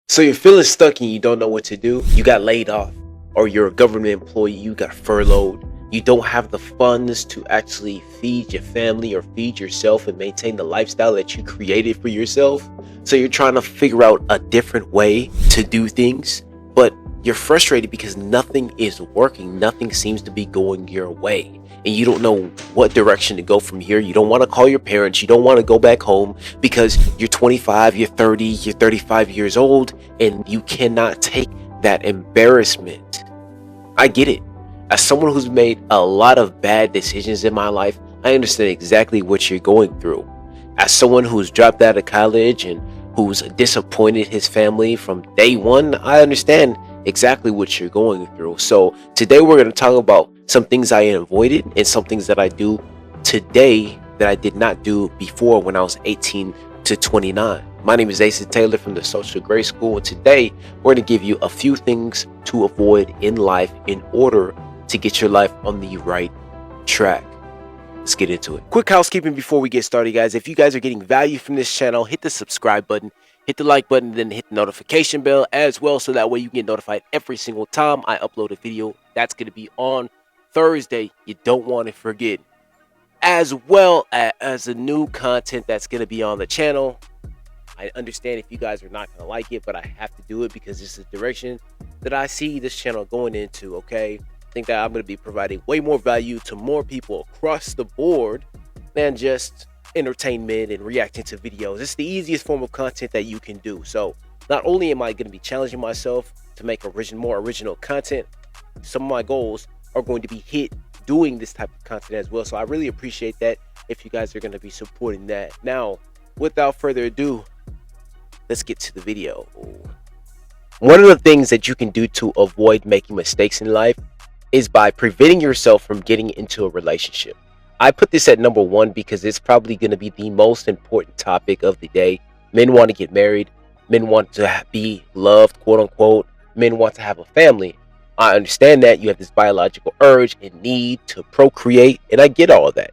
So you're feeling stuck and you don't know what to do. You got laid off, or you're a government employee, you got furloughed. You don't have the funds to actually feed your family or feed yourself and maintain the lifestyle that you created for yourself. So you're trying to figure out a different way to do things, but you're frustrated because nothing is working. Nothing seems to be going your way. And you don't know what direction to go from here. You don't want to call your parents. You don't want to go back home because you're 25, you're 30, you're 35 years old, and you cannot take that embarrassment. I get it. As someone who's made a lot of bad decisions in my life, I understand exactly what you're going through. As someone who's dropped out of college and who's disappointed his family from day one, I understand exactly what you're going through. So today we're going to talk about some things I avoided and some things that I do today that I did not do before when I was 18 to 29. My name is Asa Taylor from the Social Grace School, and today we're going to give you a few things to avoid in life in order to get your life on the right track. Let's get into it. Quick housekeeping before we get started, guys. If you guys are getting value from this channel, hit the subscribe button, hit the like button, then hit the notification bell as well, so that way you get notified every single time I upload a video. That's going to be on Thursday. You don't want to forget. As well as the new content that's going to be on the channel. I understand if you guys are not going to like it, but I have to do it because this is the direction that I see this channel going into, okay? I think that I'm going to be providing way more value to more people across the board than just entertainment and reacting to videos. It's the easiest form of content that you can do. So not only am I going to be challenging myself to make more original content, some of my goals are going to be hit doing this type of content as well. So I really appreciate that if you guys are going to be supporting that. Now, without further ado, let's get to the video. One of the things that you can do to avoid making mistakes in life is by preventing yourself from getting into a relationship. I put this at number one because it's probably going to be the most important topic of the day. Men want to get married. Men want to be loved, quote unquote. Men want to have a family. I understand that you have this biological urge and need to procreate, and I get all of that.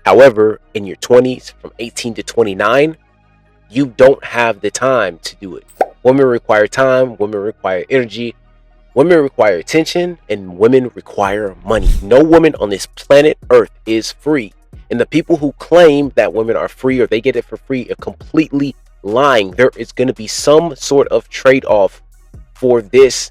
However, in your 20s, from 18 to 29, you don't have the time to do it. Women require time, women require energy, women require attention, and women require money. No woman on this planet Earth is free. And the people who claim that women are free or they get it for free are completely lying. There is going to be some sort of trade-off for this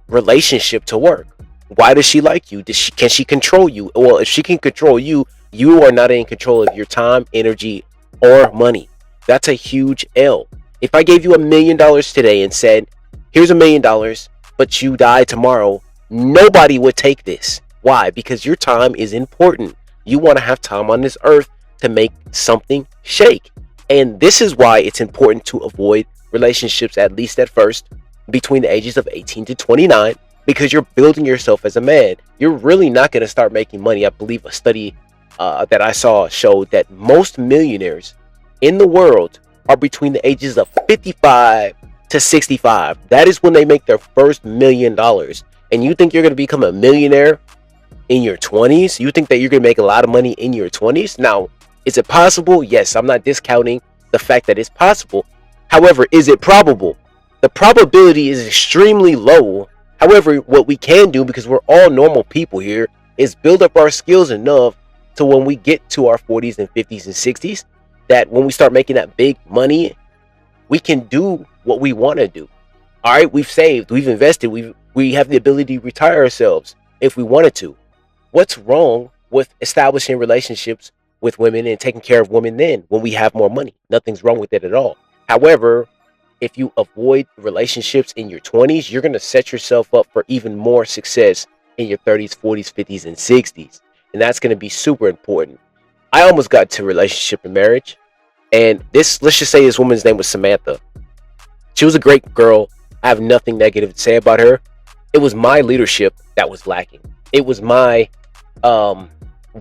relationship to work. Why does she like you? Can she control you? Well, if she can control you, you are not in control of your time, energy, or money. That's a huge L. If I gave you $1 million today and said, here's $1 million, but you die tomorrow, nobody would take this. Why? Because your time is important. You want to have time on this earth to make something shake. And this is why it's important to avoid relationships, at least at first, between the ages of 18 to 29, because you're building yourself as a man. You're really not going to start making money. I believe a study that I saw showed that most millionaires in the world are between the ages of 55 to 65. That is when they make their first $1 million. And you think you're going to become a millionaire in your 20s? You think that you're going to make a lot of money in your 20s? Now, is it possible? Yes, I'm not discounting the fact that it's possible. However, is it probable? The probability is extremely low. However, what we can do, because we're all normal people here, is build up our skills enough to when we get to our 40s and 50s and 60s, that when we start making that big money, we can do what we want to do. All right, we've saved, we've invested, we have the ability to retire ourselves if we wanted to. What's wrong with establishing relationships with women and taking care of women then when we have more money? Nothing's wrong with it at all. However, if you avoid relationships in your 20s, you're going to set yourself up for even more success in your 30s, 40s, 50s, and 60s. And that's going to be super important. I almost got to relationship and marriage. And let's just say this woman's name was Samantha. She was a great girl. I have nothing negative to say about her. It was my leadership that was lacking. It was my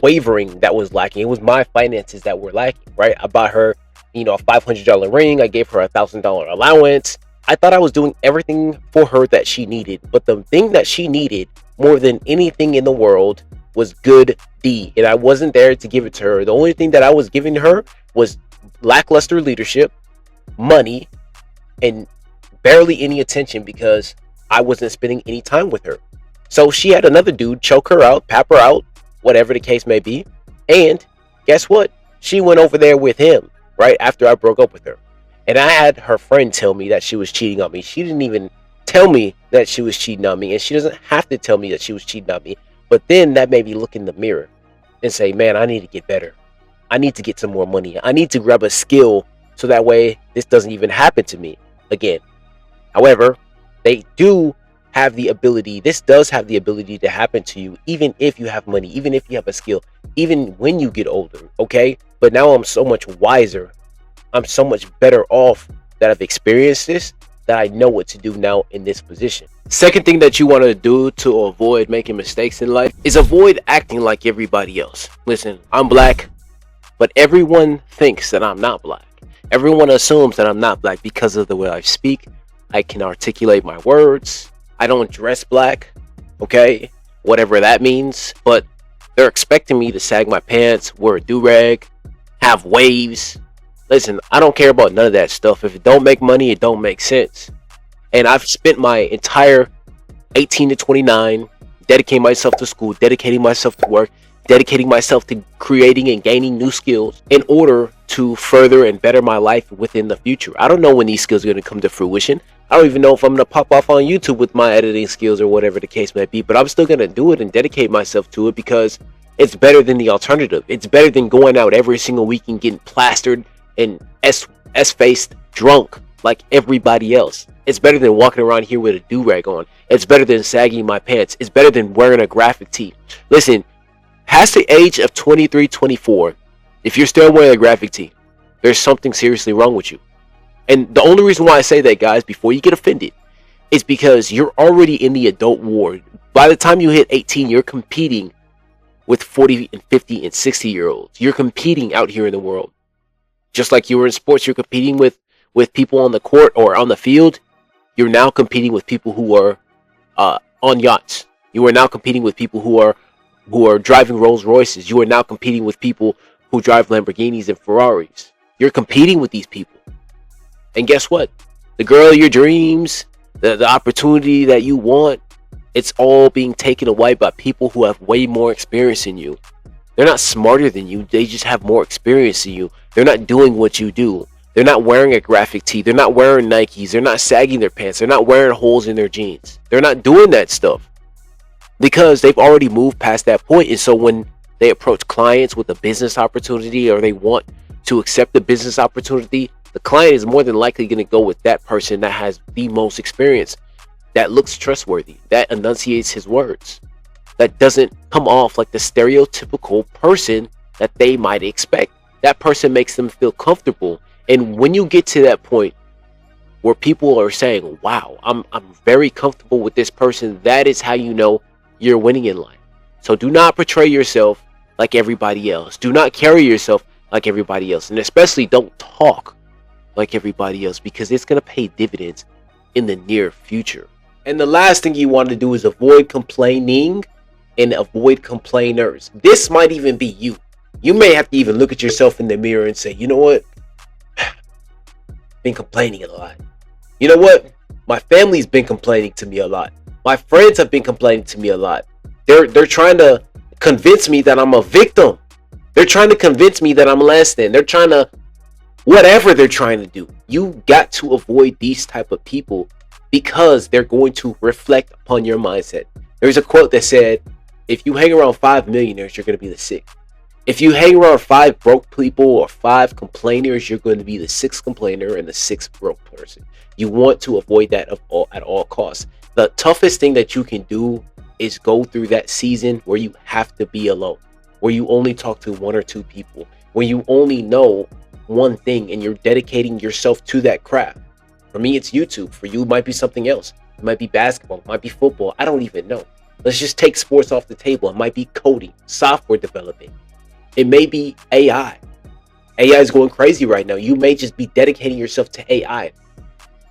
wavering that was lacking. It was my finances that were lacking, right? I bought her a $500 ring. I gave her a $1,000 allowance. I thought I was doing everything for her that she needed, but the thing that she needed more than anything in the world was good deed, and I wasn't there to give it to her. The only thing that I was giving her was lackluster leadership, money, and barely any attention because I wasn't spending any time with her. So she had another dude choke her out, pap her out, whatever the case may be. And guess what? She went over there with him right after I broke up with her. And I had her friend tell me that she was cheating on me. She didn't even tell me that she was cheating on me. And she doesn't have to tell me that she was cheating on me. But then that made me look in the mirror and say, man, I need to get better. I need to get some more money. I need to grab a skill so that way this doesn't even happen to me again. However, they do have the ability, this does have the ability to happen to you, even if you have money, even if you have a skill, even when you get older, okay? But now I'm so much wiser. I'm so much better off that I've experienced this, that I know what to do now in this position. Second thing that you want to do to avoid making mistakes in life is avoid acting like everybody else. Listen, I'm black, but everyone thinks that I'm not black. Everyone assumes that I'm not black because of the way I speak. I can articulate my words. I don't dress black, okay? Whatever that means. But they're expecting me to sag my pants, wear a do-rag, have waves. Listen, I don't care about none of that stuff. If it don't make money, it don't make sense. And I've spent my entire 18 to 29 dedicating myself to school, dedicating myself to work, dedicating myself to creating and gaining new skills in order to further and better my life within the future. I don't know when these skills are going to come to fruition. I don't even know if I'm going to pop off on YouTube with my editing skills or whatever the case may be, but I'm still going to do it and dedicate myself to it because it's better than the alternative. It's better than going out every single week and getting plastered and S-faced drunk like everybody else. It's better than walking around here with a do-rag on. It's better than sagging my pants. It's better than wearing a graphic tee. Listen, past the age of 23, 24, if you're still wearing a graphic tee, there's something seriously wrong with you. And the only reason why I say that, guys, before you get offended, is because you're already in the adult ward. By the time you hit 18, you're competing with 40 and 50 and 60-year-olds. You're competing out here in the world. Just like you were in sports, you're competing with people on the court or on the field. You're now competing with people who are on yachts. You are now competing with people who are driving Rolls Royces. You are now competing with people who drive Lamborghinis and Ferraris. You're competing with these people. And guess what? The girl of your dreams, the opportunity that you want, it's all being taken away by people who have way more experience than you. They're not smarter than you. They just have more experience than you. They're not doing what you do. They're not wearing a graphic tee. They're not wearing Nikes. They're not sagging their pants. They're not wearing holes in their jeans. They're not doing that stuff because they've already moved past that point. And so when they approach clients with a business opportunity or they want to accept the business opportunity, the client is more than likely going to go with that person that has the most experience, that looks trustworthy, that enunciates his words, that doesn't come off like the stereotypical person that they might expect. That person makes them feel comfortable. And when you get to that point where people are saying, wow, I'm very comfortable with this person, that is how you know you're winning in life. So do not portray yourself like everybody else. Do not carry yourself like everybody else. And especially don't talk like everybody else, because it's going to pay dividends in the near future. And the last thing you want to do is avoid complaining and avoid complainers. This might even be you. You may have to even look at yourself in the mirror and say, you know what? Been complaining a lot. You know what? My family's been complaining to me a lot. My friends have been complaining to me a lot. They're trying to convince me that I'm a victim. They're trying to convince me that I'm less than. They're trying to, whatever they're trying to do. You got to avoid these type of people because they're going to reflect upon your mindset. There's a quote that said, if you hang around 5 millionaires, you're going to be the 6th. If you hang around 5 broke people or 5 complainers, you're going to be the 6th complainer and the 6th broke person. You want to avoid that at all costs. The toughest thing that you can do is go through that season where you have to be alone, where you only talk to 1 or 2 people, where you only know one thing and you're dedicating yourself to that craft. For me, it's YouTube. For you, it might be something else. It might be basketball. It might be football. I don't even know. Let's just take sports off the table. It might be coding, software development. It may be AI. AI is going crazy right now. You may just be dedicating yourself to AI.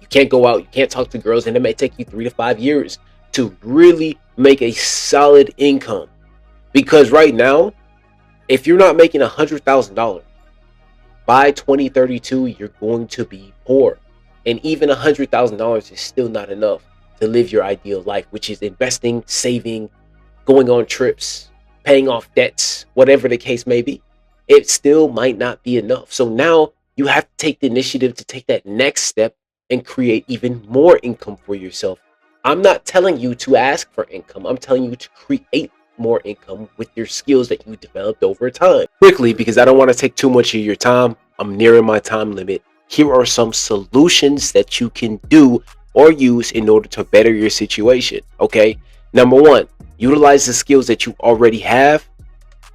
You can't go out, you can't talk to girls, and it may take you 3 to 5 years to really make a solid income. Because right now, if you're not making $100,000, by 2032, you're going to be poor. And even $100,000 is still not enough to live your ideal life, which is investing, saving, going on trips, paying off debts, whatever the case may be. It still might not be enough. So now you have to take the initiative to take that next step and create even more income for yourself. I'm not telling you to ask for income. I'm telling you to create more income with your skills that you developed over time. Quickly, because I don't want to take too much of your time, I'm nearing my time limit. Here are some solutions that you can do or use in order to better your situation. Okay. Number one, utilize the skills that you already have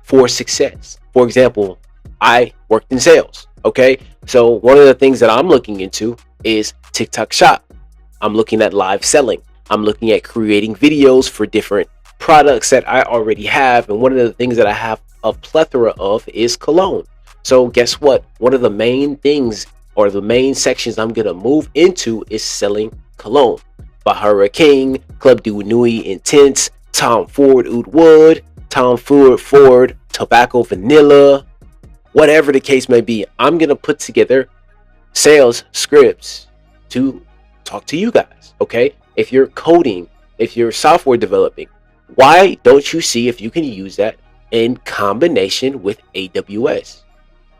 for success. For example, I worked in sales. Okay. So one of the things that I'm looking into is TikTok Shop. I'm looking at live selling. I'm looking at creating videos for different products that I already have. And one of the things that I have a plethora of is cologne. So guess what? One of the main things or the main sections I'm going to move into is selling cologne. Bahara King, Club de Nuit Intense, Tom Ford Oud Wood, Tom Ford Tobacco Vanilla, whatever the case may be. I'm going to put together sales scripts to talk to you guys. Okay. If you're coding, if you're software developing, why don't you see if you can use that in combination with AWS?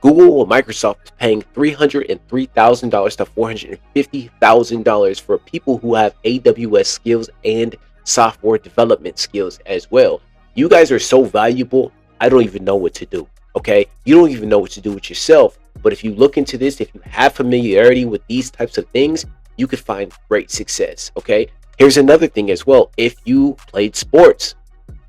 Google or Microsoft is paying $303,000 to $450,000 for people who have AWS skills and software development skills as well. You guys are so valuable. I don't even know what to do. Okay. You don't even know what to do with yourself. But if you look into this, if you have familiarity with these types of things, you could find great success. Okay. Here's another thing as well. If you played sports,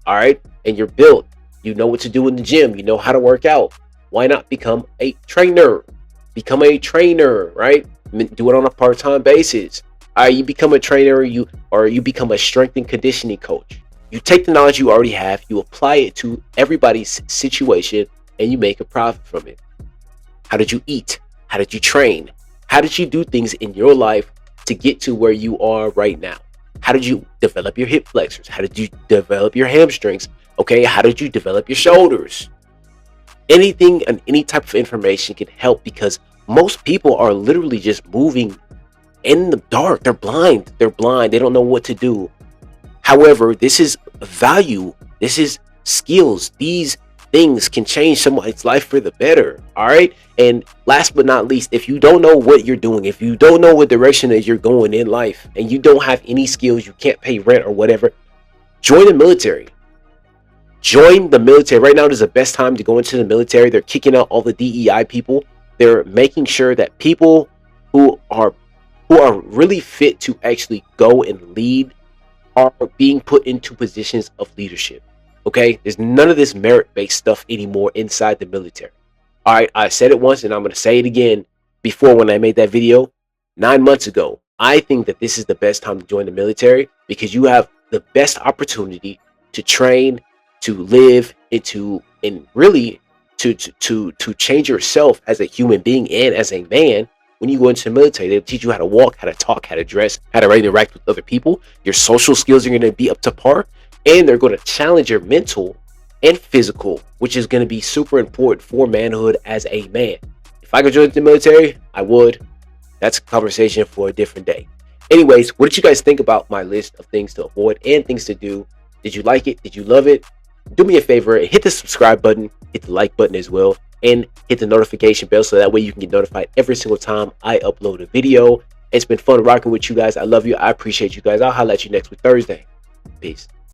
all right, and you're built, you know what to do in the gym, you know how to work out. Why not become a trainer? Become a trainer, right? Do it on a part-time basis. All right, you become a trainer, you become a strength and conditioning coach. You take the knowledge you already have, you apply it to everybody's situation, and you make a profit from it. How did you eat? How did you train? How did you do things in your life to get to where you are right now? How did you develop your hip flexors? How did you develop your hamstrings? Okay, how did you develop your shoulders? Anything and any type of information can help, because most people are literally just moving in the dark. They're blind. They don't know what to do. However, this is value. This is skills. These things can change someone's life for the better. All right. And last but not least, if you don't know what you're doing, if you don't know what direction that you're going in life, and you don't have any skills, you can't pay rent or whatever, join the military. Join the military. Right now is the best time to go into the military. They're kicking out all the DEI people. They're making sure that people who are really fit to actually go and lead are being put into positions of leadership. Okay, there's none of this merit-based stuff anymore inside the military. All right, I said it once and I'm going to say it again. Before, when I made that video 9 months ago, I think that this is the best time to join the military, because you have the best opportunity to train, to live, and really to change yourself as a human being and as a man. When you go into the military, they'll teach you how to walk, how to talk, how to dress, how to interact with other people. Your social skills are going to be up to par, and they're going to challenge your mental and physical, which is going to be super important for manhood as a man. If I could join the military, I would. That's a conversation for a different day. Anyways, what did you guys think about my list of things to avoid and things to do? Did you like it? Did you love it? Do me a favor, hit the subscribe button, hit the like button as well, and hit the notification bell so that way you can get notified every single time I upload a video. It's been fun rocking with you guys. I love you. I appreciate you guys. I'll holler at you next week, Thursday. Peace.